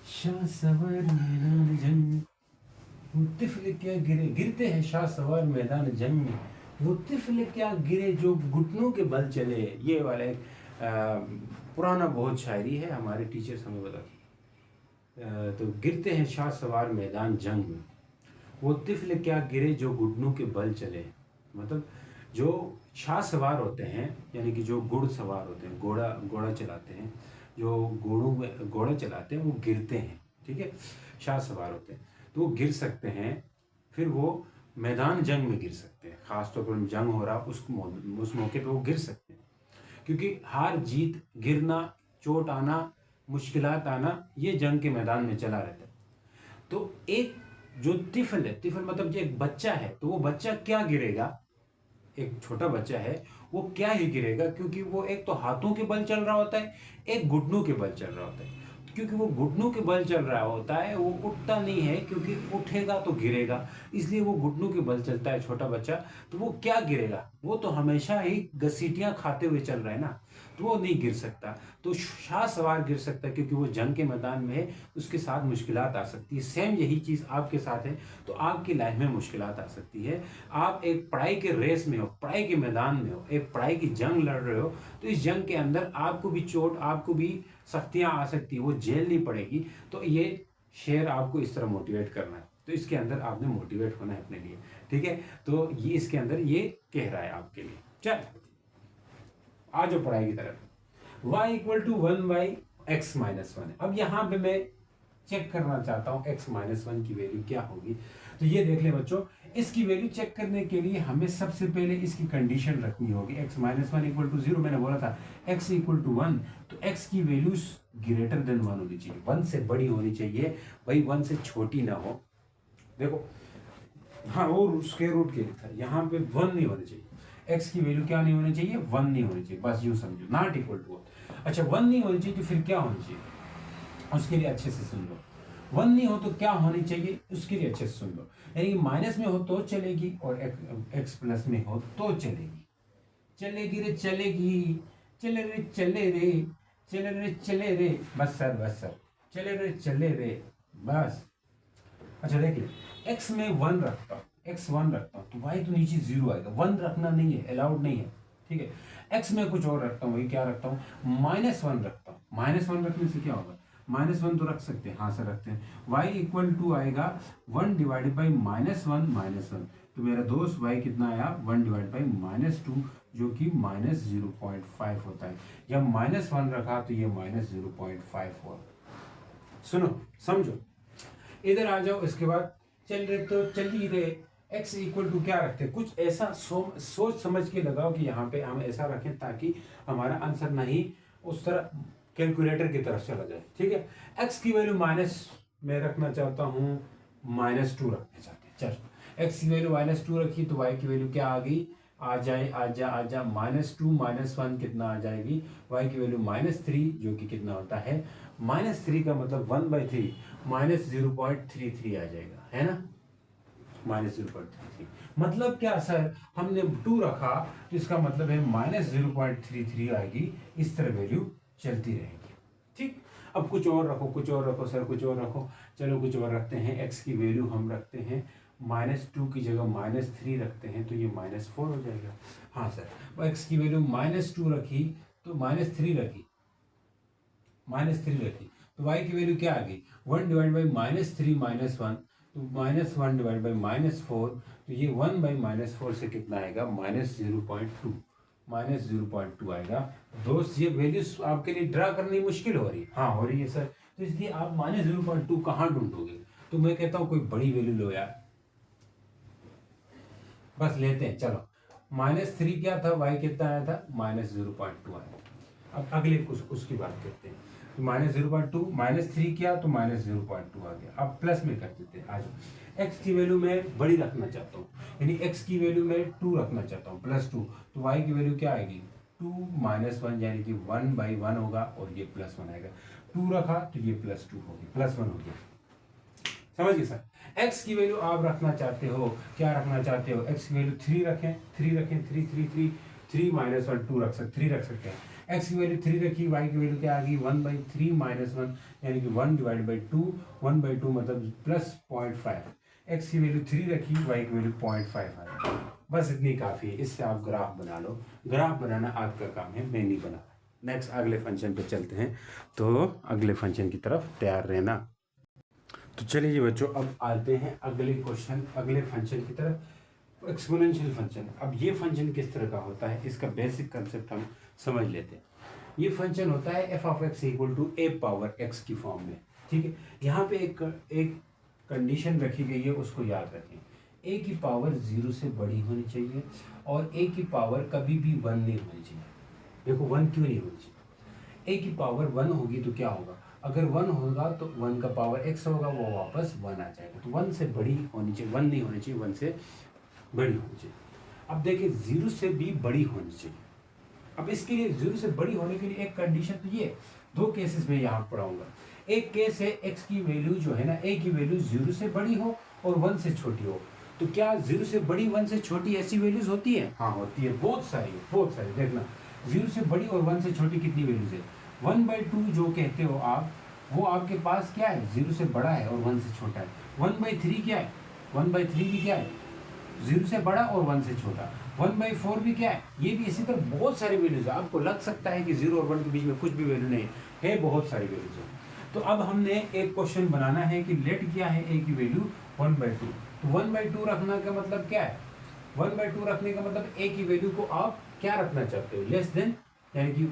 शाह सवार मैदान जंग, वो तिफल क्या गिरे, गिरते हैं शाह सवार मैदान जंग में, वो तिफल क्या गिरे जो घुटनों के बल चले। ये वाला एक पुराना बहुत शायरी है, हमारे टीचर्स हमें बताते। तो गिरते हैं शाह सवार मैदान जंग में, वो तिफल क्या गिरे जो घुटनों के बल चले। मतलब जो शाह सवार होते हैं, यानी कि जो घुड़ सवार होते हैं, घोड़ा घोड़ा चलाते हैं, जो घोड़ों में घोड़े चलाते हैं, वो गिरते हैं। ठीक है, शाह सवार होते हैं तो वो गिर सकते हैं, फिर वो मैदान जंग में गिर सकते हैं। खासतौर पर जंग हो रहा उस मौके पे वो गिर सकते हैं, क्योंकि हार जीत, गिरना, चोट आना, मुश्किलात आना, ये जंग के मैदान में चला रहता है। तो एक जो तिफल है, तिफल मतलब जो एक बच्चा है, तो वो बच्चा क्या गिरेगा, एक छोटा बच्चा है, वो क्या ही गिरेगा, क्योंकि वो एक तो हाथों के बल चल रहा होता है, एक घुटनों के बल चल रहा होता है। क्योंकि वो घुटनों के बल चल रहा होता है, वो उठता नहीं है, क्योंकि उठेगा तो गिरेगा, इसलिए वो घुटनों के बल चलता है छोटा बच्चा। तो वो क्या गिरेगा, वो तो हमेशा ही घसीटियां खाते हुए चल रहा है ना, तो वो नहीं गिर सकता। तो शाह सवार गिर सकता है, क्योंकि वो जंग के मैदान में है, उसके साथ मुश्किलात आ सकती है। सेम यही चीज़ आपके साथ है, तो आपकी लाइफ में मुश्किलात आ सकती है। आप एक पढ़ाई के रेस में हो, पढ़ाई के मैदान में हो, एक पढ़ाई की जंग लड़ रहे हो, तो इस जंग के अंदर आपको भी चोट, आपको भी सख्तियां आ सकती है, वो झेलनी पड़ेगी। तो ये शेर आपको इस तरह मोटिवेट करना है, तो इसके अंदर आपने मोटिवेट होना है अपने लिए। ठीक है, तो ये इसके अंदर ये कह रहा है आपके लिए। चल आ जाओ पढ़ाई की तरफ। y equal to 1/x-1। अब यहाँ पे मैं चेक करना चाहता हूँ x-1 की वैल्यू क्या होगी। तो ये देख ले बच्चों, इसकी वैल्यू चेक करने के लिए हमें सबसे पहले इसकी कंडीशन रखनी होगी। x-1 इक्वल टू 0 मैंने बोला था, x इक्वल टू 1, तो x की वैल्यू ग्रेटर देन 1 होनी चाहिए, 1 से बड़ी होनी चाहिए भाई, 1 से छोटी ना हो। देखो हाँ, और स्क्वायर रूट के लिए था, यहाँ पे 1 नहीं होनी चाहिए, x की वैल्यू क्या नहीं होनी चाहिए, 1 नहीं होनी चाहिए, बस यूं समझो, नॉट इक्वल टू। अच्छा 1 नहीं होनी चाहिए तो फिर क्या होनी चाहिए, उसके लिए अच्छे से सुन लो। 1 नहीं हो तो क्या होनी चाहिए, उसके लिए अच्छे से सुन लो। यानी कि माइनस में हो तो चलेगी, और x प्लस में हो तो चलेगी। चलेगी रे चलेगी, चले रे चले रे, चले रे चले रे, बस सर बस सर, चले रे चले रे, बस। अच्छा देख ले, x में 1 रखता हूँ, x1 रखता हूँ, तो y तो नीचे 0 आएगा, 1 रखना नहीं है, अलाउड नहीं है। ठीक है, x में कुछ और रखता हूँ, वही क्या रखता हूँ, -1 रखता हूँ। -1 रखने से क्या होगा, -1 तो रख सकते हैं, हाँ सर रखते हैं। y इक्वल टू आएगा 1 डिवाइडेड बाई -1, तो मेरा दोस्त y कितना आया, 1 डिवाइड बाई -2, जो कि -0.5 होता है। जब -1 रखा तो ये -0.5 हुआ। सुनो समझो, इधर आ जाओ। इसके बाद चल रहे तो चल ही रहे, x इक्वल टू क्या रखते हैं, कुछ ऐसा सोच समझ के लगाओ कि यहाँ पे हम ऐसा रखें ताकि हमारा आंसर नहीं उस तरह कैलकुलेटर की तरफ चला जाए। ठीक है, x की वैल्यू माइनस में रखना चाहता हूँ, -2 रखना चाहते हैं। चल x की वैल्यू -2 रखी, तो y की वैल्यू क्या आ गई, आ जाए आजा आजा, -2 -1 कितना आ जाएगी, y की वैल्यू -3, जो कि कितना होता है, -3 का मतलब 1/3, -0.33 आ जाएगा, है ना, -0.33। मतलब क्या सर, हमने 2 रखा तो इसका मतलब है -0.33 आएगी, इस तरह वैल्यू चलती रहेगी। ठीक, अब कुछ और रखो, कुछ और रखो सर, कुछ और रखो। चलो कुछ और रखते हैं, x की वैल्यू हम रखते हैं -2 की जगह -3 रखते हैं, तो ये -4 हो जाएगा। हाँ सर, x की वैल्यू -2 रखी तो -3 रखी, -3 रखी, तो y की वैल्यू क्या आ गई, 1 डिवाइड बाई -3 -1, तो -1 डिवाइड बाई -4, तो ये 1 बाई -4 से कितना आएगा, -0.2, -0.2 आएगा। दोस्त ये वैल्यूज आपके लिए ड्रा करनी मुश्किल हो रही है, हाँ हो रही है सर, तो इसलिए आप -0.2 कहाँ ढूंढोगे, तो मैं कहता हूँ कोई बड़ी वैल्यू लो यार, बस लेते हैं। चलो -3 क्या था, y कितना आया था, -0.2 आया। अब अगले उसकी बात करते हैं, तो -0.2 -3 किया तो -0.2 आ गया। अब प्लस में कर देते हैं, आ जाओ। x की वैल्यू मैं बड़ी रखना चाहता हूँ, यानी x की वैल्यू मैं 2 रखना चाहता हूँ, +2, तो y की वैल्यू क्या आएगी, 2 -1, यानी कि 1/1 होगा, और ये +1 आएगा। 2 रखा तो ये +2 होगी, +1 हो गया। समझ गए सर, x की वैल्यू आप रखना चाहते हो, क्या रखना चाहते हो, x की वैल्यू 3 रखें, 3 रखें, 3 -1 2 3 रख सकते हैं। एक्स की वैल्यू 3 रखी, वाई की वैल्यू क्या आ गई 1/3 माइनस 1, यानी कि 1/2, 1/2 मतलब +0.5। एक्स की वैल्यू 3 रखी, वाई की वैल्यू 0.5 आ गई। बस इतनी काफ़ी है, इससे आप ग्राफ बना लो। ग्राफ बनाना आपका काम है, मैं नहीं बना। नेक्स्ट अगले फंक्शन पे चलते हैं, तो अगले फंक्शन की तरफ तैयार रहना। तो चलिए जी बच्चों, अब आते हैं अगले क्वेश्चन, अगले फंक्शन की तरफ, एक्सपोनेंशियल फंक्शन। अब ये फंक्शन किस तरह का होता है, इसका बेसिक कंसेप्ट हम समझ लेते हैं। ये फंक्शन होता है f of x equal to a power x की फॉर्म में, ठीक है। यहाँ पे एक कंडीशन रखी गई है, उसको याद रखें। ए की पावर 0 से बड़ी होनी चाहिए और ए की पावर कभी भी 1 नहीं होनी चाहिए। देखो 1 क्यों नहीं होनी चाहिए, ए की पावर 1 होगी तो क्या होगा, अगर 1 होगा तो 1 का पावर x होगा, वो वापस 1 आ जाएगा। तो 1 से बड़ी होनी चाहिए, 1 नहीं होनी चाहिए, 1 से बड़ी होनी चाहिए। अब देखिए 0 से भी बड़ी होनी चाहिए। अब इसके लिए 0 से बड़ी होने के लिए एक कंडीशन, तो ये 2 केसेस में यहाँ पढ़ाऊंगा। एक केस है x की वैल्यू जो है ना, a की वैल्यू 0 से बड़ी हो और 1 से छोटी हो। तो क्या 0 से बड़ी 1 से छोटी ऐसी वैल्यूज होती है? हाँ होती है, बहुत सारी। देखना 0 से बड़ी और 1 से छोटी कितनी वैल्यूज है, 1/2 जो कहते हो आप, वो आपके पास क्या है, 0 से बड़ा है और 1 से छोटा है। 1/3 क्या है, 1/3 भी क्या है, 0 से बड़ा और 1 से छोटा। 1/4 भी क्या है, ये भी इसी तरह बहुत सारी वैल्यूज है। आपको लग सकता है कि 0 और 1 के बीच में कुछ भी वैल्यू नहीं है, बहुत सारी वैल्यूज है। तो अब हमने एक क्वेश्चन बनाना है कि लेट क्या है ए की वैल्यू 1/2। तो 1/2 रखना का मतलब क्या है, 1/2 रखने का मतलब ए की वैल्यू को आप क्या रखना चाहते हो, लेस देन, यानी कि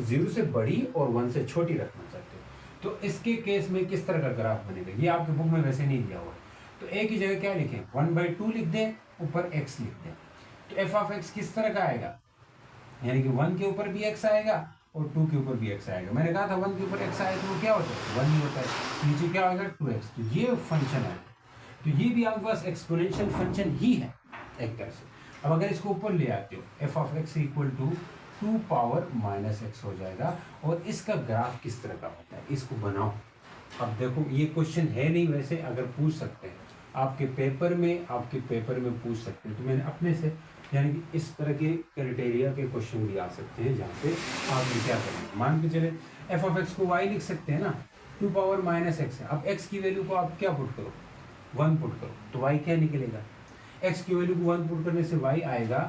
0 से बड़ी और 1 से छोटी रखना चाहते हो। तो इसके केस में किस तरह का ग्राफ बनेगा, ये आपके बुक में वैसे नहीं दिया हुआ है। तो ए की जगह क्या लिखें, 1/2 लिख दें, ऊपर x लिख दें। तो एफ ऑफ एक्स किस तरह का आएगा, यानी कि 1 के ऊपर भी x आएगा और 2 के ऊपर भी x आएगा। मैंने कहा था 1 के ऊपर x आए तो वो क्या होता है, 1 ही होता है। नीचे क्या होगा, 2x। तो ये फंक्शन है, तो ये भी आपके पास एक्सपोनेंशियल फंक्शन ही है एक तरह से। अब अगर इसको ऊपर ले आते हो, f of x equal to 2 power minus x हो जाएगा। और इसका ग्राफ किस तरह का होता है, इसको बनाओ। अब देखो ये क्वेश्चन है नहीं वैसे, अगर पूछ सकते हैं आपके पेपर में पूछ सकते हैं। तो मैंने अपने से, यानी कि इस तरह के क्राइटेरिया के क्वेश्चन भी आ सकते हैं, जहाँ पे आपने क्या करना, मान के चले एफ ऑफ एक्स को वाई लिख सकते हैं ना, 2 पावर माइनस एक्स है। अब एक्स की वैल्यू को आप क्या पुट करो, 1 पुट करो, तो वाई क्या निकलेगा, एक्स की वैल्यू को 1 पुट करने से वाई आएगा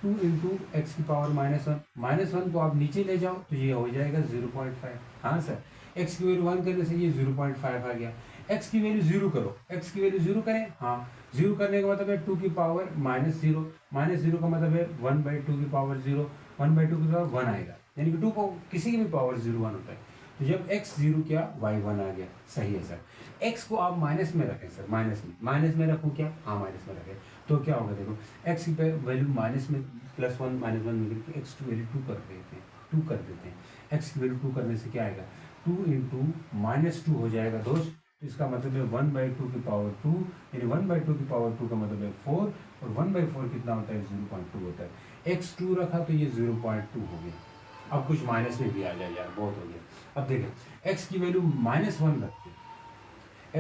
2 इंटू एक्स की पावर -1। -1 को आप नीचे ले जाओ तो ये हो जाएगा 0.5। हाँ सर, एक्स की वैल्यू 1 करने से ये 0.5 आ गया। एक्स की वैल्यू 0 करो, एक्स की वैल्यू 0 करें, हाँ 0 करने का मतलब है 2 की पावर -0, -0 का मतलब है 1/2 की पावर 0, 1/2 की पावर 1 आएगा, यानी कि 2 को किसी की भी पावर 0 1 होता है। तो जब x 0 किया y 1 आ गया, सही है सर। x को आप माइनस में रखें सर, माइनस में रखूँ क्या, हाँ माइनस में रखें, तो क्या होगा देखो, x की वैल्यू माइनस में +1 -1 निकल के x की वैल्यू 2 कर देते हैं। x की वैल्यू 2 करने से क्या आएगा, 2 इंटू -2 हो जाएगा दोस्त। तो इसका मतलब है 1/2 की पावर 2, यानी 1/2 की पावर 2 का मतलब है 4, और 1/4 कितना होता है, 0.2 होता है। x 2 रखा तो ये 0.2 हो गया। अब कुछ माइनस में भी आ जाए यार, बहुत हो गया। अब देखें x की वैल्यू -1 रखते हैं,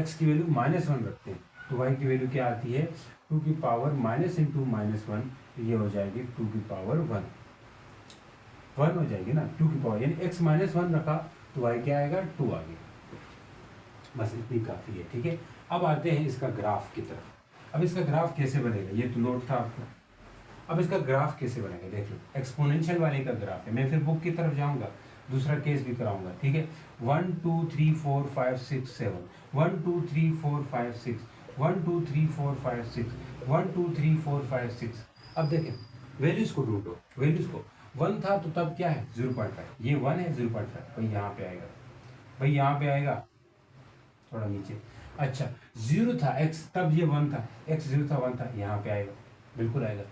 x की वैल्यू -1 रखते हैं, तो y की वैल्यू क्या आती है, 2 की पावर माइनस इंटू -1, तो ये हो जाएगी 2 की पावर 1 हो जाएगी ना, 2 की पावर, यानी x -1 रखा तो y क्या आएगा, 2 आ गया। बस इतनी काफ़ी है, ठीक है। अब आते हैं इसका ग्राफ की तरफ। अब इसका ग्राफ कैसे बनेगा, ये तो नोट था आपको। अब इसका ग्राफ कैसे बनेगा देख लो, एक्सपोनेंशियल वाले का ग्राफ है। मैं फिर बुक की तरफ जाऊंगा, दूसरा केस भी कराऊंगा, ठीक है। 1 2 3 4 5 6 7, 1 2 3 4 5 6, 1 2 3 4 5 6, 1 2 3 4 5 6। अब देखें वैल्यूज को ढूंढो, वैल्यूज को 1 था तो तब क्या है 0.5, ये 1 है 0.5, भाई यहाँ पे आएगा, भाई यहाँ पे आएगा, थोड़ा नीचे। अच्छा 0 था x, तब ये 1 था, x 0 था 1 था, यहाँ पे आएगा, बिल्कुल आएगा।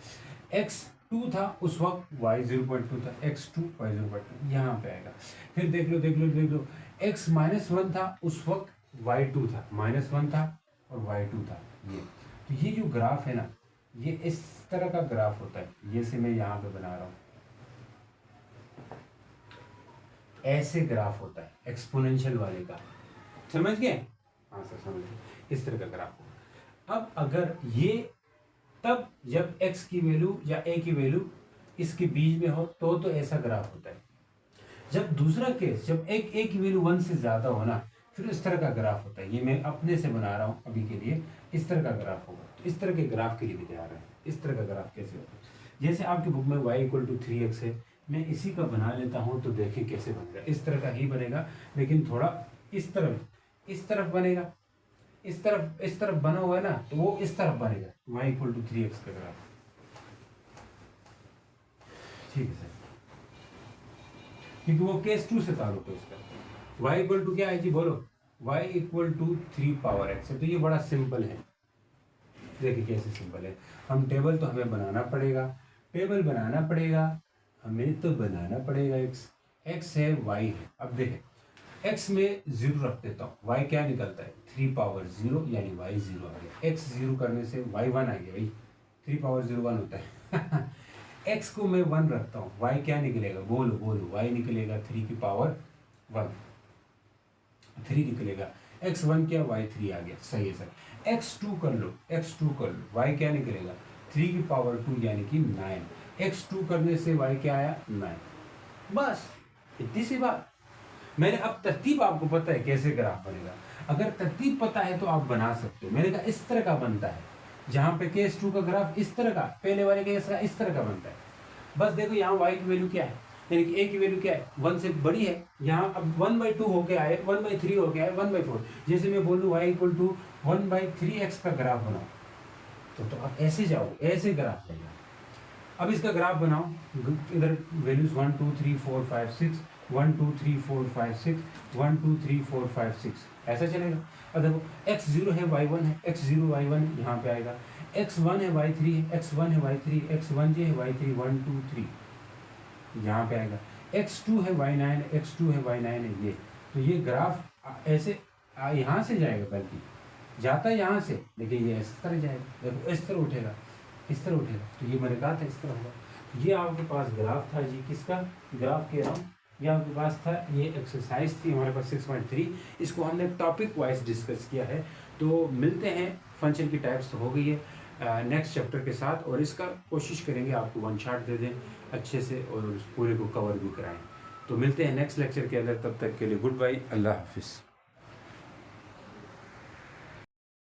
x 2 था उस वक्त, y 0.2 था, x 2 y 0.2, यहाँ पे आएगा। फिर देख लो x -1 था उस वक्त, y 2 था, -1 था और y 2 था, ये। तो ये जो ग्राफ है ना, ये इस तरह का ग्राफ होता है। ये से मैं यहाँ पे बना रहा हूँ, ऐसे ग्राफ होता है एक्सपोनेंशियल वाले का, समझ गए, हाँ सर समझ गए, इस तरह का ग्राफ होगा। अब अगर ये, तब जब x की वैल्यू या a की वैल्यू इसके बीच में हो तो ऐसा ग्राफ होता है। जब दूसरा केस, जब एक की वैल्यू 1 से ज़्यादा हो ना, फिर इस तरह का ग्राफ होता है। ये मैं अपने से बना रहा हूँ अभी के लिए, इस तरह का ग्राफ होगा। तो इस तरह के ग्राफ के लिए भी तैयार है, इस तरह का ग्राफ कैसे होता है। जैसे आपकी बुक में y = 3x है, मैं इसी का बना लेता हूँ, तो देखें कैसे बनेगा। इस तरह का ही बनेगा, लेकिन थोड़ा इस तरफ बनेगा। इस तरफ बना हुआ है ना, तो वो इस तरफ बनेगा, y = 3x का ग्राफ। ठीक है सर, क्योंकि वो केस 2 से ताल्लुक है उसका। y = क्या है जी, बोलो। y = 3 पावर x है। तो ये बड़ा सिंपल है, देखिए कैसे सिंपल है। हम टेबल तो हमें बनाना पड़ेगा, टेबल बनाना पड़ेगा, हमें तो बनाना पड़ेगा। x है, y है। अब देखें, x में 0 रख देता हूँ, y क्या निकलता है 3 पावर 0, यानी y 0 आ गया। x 0 करने से y 1 आ गया भाई, 3 पावर 0 1 होता है। x को मैं 1 रखता हूँ, y क्या निकलेगा, बोलो y निकलेगा 3 की पावर 1, 3 निकलेगा। x1 क्या, y3 आ गया, सही है सर। x2 कर लो, y क्या निकलेगा 3 की पावर 2, यानी कि 9। x2 करने से y क्या आया 9। बस इतनी सी बात। मैंने अब तरतीब आपको पता है कैसे ग्राफ बनेगा। अगर तरतीब पता है तो आप बना सकते हो। मैंने कहा इस तरह का बनता है, जहां पे केस 2 का ग्राफ इस तरह का, पहले वाले केस का इस तरह का बनता है। बस देखो यहाँ y की वैल्यू क्या है, यानी कि a की वैल्यू क्या है, 1 से बड़ी है। यहाँ अब 1/2 होके आए, 1/3 होके आए, 1/4। जैसे मैं बोलूँ y = 1/3x का ग्राफ बनाओ, तो आप ऐसे जाओ, ऐसे ग्राफ जाएगा। अब इसका ग्राफ बनाओ, इधर वैल्यूज 1 2 3 4 5 6, 1 2 3 4 5 6, 1 2 3 4 5 6, ऐसा चलेगा। अब देखो x0 है, y1 है, x0 y1 यहाँ पे आएगा, x1 है, y3 है, x1 है, y3, x1 है, y3, 1 2 3 यहाँ पे आएगा, x2 है, y9 है, x2 है, y9 है। ये तो ये ग्राफ ऐसे यहाँ से जाएगा, बल्कि जाता है यहाँ से, लेकिन ये इस तरह जाएगा। देखो इस तरह उठेगा, इस तरह उठेगा। तो ये मैंने कहा था इस तरह होगा। ये आपके पास ग्राफ था जी, किसका ग्राफ कह रहा हूँ, ये आपके पास था। ये एक्सरसाइज थी हमारे पास 6.3, इसको हमने टॉपिक वाइज डिस्कस किया है। तो मिलते हैं, फंक्शन की टाइप्स तो हो गई है नेक्स्ट चैप्टर के साथ, और इसका कोशिश करेंगे आपको 1 शॉट दे दें अच्छे से, और उस पूरे को कवर भी कराएं। तो मिलते हैं नेक्स्ट लेक्चर के अंदर, तब तक के लिए गुड बाय, अल्लाह हाफिज़।